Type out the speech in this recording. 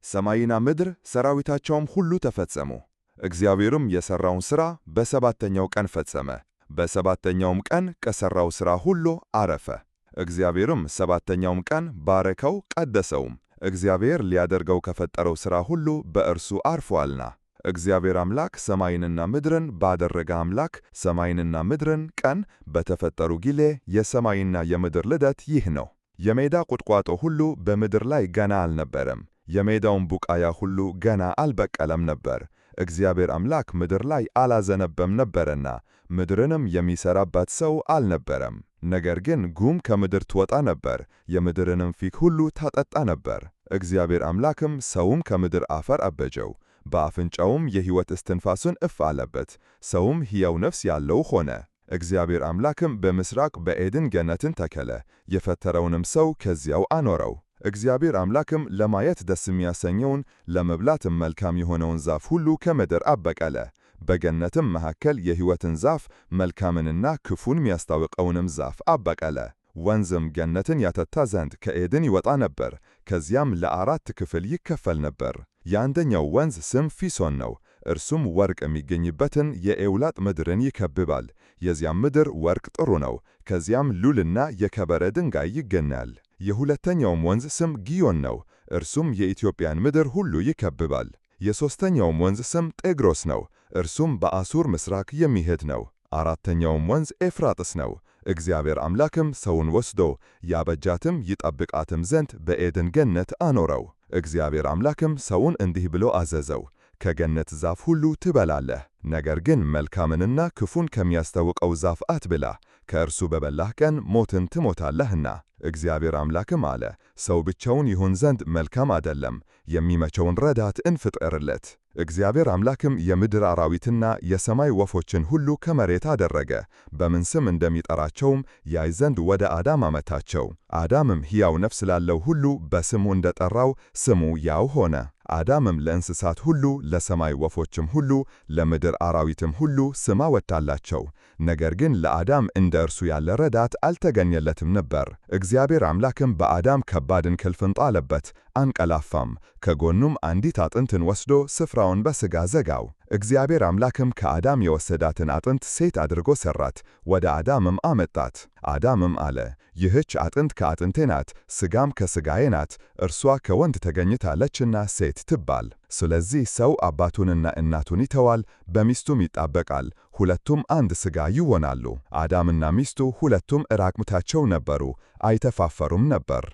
ሰማይና ምድር ሰራዊታቸውም ሁሉ ተፈጸሙ። እግዚአብሔርም የሠራውን ሥራ በሰባተኛው ቀን ፈጸመ። በሰባተኛውም ቀን ከሠራው ሥራ ሁሉ አረፈ። እግዚአብሔርም ሰባተኛውን ቀን ባረከው ቀደሰውም፣ እግዚአብሔር ሊያደርገው ከፈጠረው ሥራ ሁሉ በእርሱ አርፎአልና። እግዚአብሔር አምላክ ሰማይንና ምድርን ባደረገ አምላክ ሰማይንና ምድርን ቀን በተፈጠሩ ጊዜ የሰማይና የምድር ልደት ይህ ነው። የሜዳ ቁጥቋጦ ሁሉ በምድር ላይ ገና አልነበረም፣ የሜዳውም ቡቃያ ሁሉ ገና አልበቀለም ነበር። እግዚአብሔር አምላክ ምድር ላይ አላዘነበም ነበርና ምድርንም የሚሠራባት ሰው አልነበረም። ነገር ግን ጉም ከምድር ትወጣ ነበር፣ የምድርንም ፊት ሁሉ ታጠጣ ነበር። እግዚአብሔር አምላክም ሰውም ከምድር አፈር አበጀው፣ በአፍንጫውም የሕይወት እስትንፋሱን እፍ አለበት፣ ሰውም ሕያው ነፍስ ያለው ሆነ። እግዚአብሔር አምላክም በምሥራቅ በዔድን ገነትን ተከለ፣ የፈጠረውንም ሰው ከዚያው አኖረው። እግዚአብሔር አምላክም ለማየት ደስ የሚያሰኘውን ለመብላትም መልካም የሆነውን ዛፍ ሁሉ ከምድር አበቀለ። በገነትም መካከል የሕይወትን ዛፍ መልካምንና ክፉን የሚያስታውቀውንም ዛፍ አበቀለ። ወንዝም ገነትን ያተታ ዘንድ ከዔድን ይወጣ ነበር፣ ከዚያም ለአራት ክፍል ይከፈል ነበር። የአንደኛው ወንዝ ስም ፊሶን ነው፣ እርሱም ወርቅ የሚገኝበትን የኤውላጥ ምድርን ይከብባል። የዚያም ምድር ወርቅ ጥሩ ነው፣ ከዚያም ሉልና የከበረ ድንጋይ ይገኛል። የሁለተኛውም ወንዝ ስም ጊዮን ነው፣ እርሱም የኢትዮጵያን ምድር ሁሉ ይከብባል። የሦስተኛውም ወንዝ ስም ጤግሮስ ነው፣ እርሱም በአሦር ምሥራቅ የሚሄድ ነው። አራተኛውም ወንዝ ኤፍራጥስ ነው። እግዚአብሔር አምላክም ሰውን ወስዶ ያበጃትም ይጠብቃትም ዘንድ በዔድን ገነት አኖረው። እግዚአብሔር አምላክም ሰውን እንዲህ ብሎ አዘዘው፣ ከገነት ዛፍ ሁሉ ትበላለህ፣ ነገር ግን መልካምንና ክፉን ከሚያስታውቀው ዛፍ አትብላ፣ ከእርሱ በበላህ ቀን ሞትን ትሞታለህና። እግዚአብሔር አምላክም አለ፣ ሰው ብቻውን ይሆን ዘንድ መልካም አይደለም፣ የሚመቸውን ረዳት እንፍጠርለት። እግዚአብሔር አምላክም የምድር አራዊትና የሰማይ ወፎችን ሁሉ ከመሬት አደረገ፣ በምን ስም እንደሚጠራቸውም ያይ ዘንድ ወደ አዳም አመጣቸው። አዳምም ሕያው ነፍስ ላለው ሁሉ በስሙ እንደጠራው ስሙ ያው ሆነ። አዳምም ለእንስሳት ሁሉ፣ ለሰማይ ወፎችም ሁሉ፣ ለምድር አራዊትም ሁሉ ስም አወጣላቸው። ነገር ግን ለአዳም እንደ እርሱ ያለ ረዳት አልተገኘለትም ነበር። እግዚአብሔር አምላክም በአዳም ከባድ እንቅልፍን ጣለበት፣ አንቀላፋም። ከጎኑም አንዲት አጥንትን ወስዶ ስፍራውን በሥጋ ዘጋው። እግዚአብሔር አምላክም ከአዳም የወሰዳትን አጥንት ሴት አድርጎ ሠራት፣ ወደ አዳምም አመጣት። አዳምም አለ፣ ይህች አጥንት ከአጥንቴ ናት፣ ሥጋም ከሥጋዬ ናት፣ እርሷ ከወንድ ተገኝታለችና ሴት ትባል። ስለዚህ ሰው አባቱንና እናቱን ይተዋል፣ በሚስቱም ይጣበቃል፣ ሁለቱም አንድ ሥጋ ይሆናሉ። አዳምና ሚስቱ ሁለቱም ዕራቁታቸው ነበሩ፣ አይተፋፈሩም ነበር።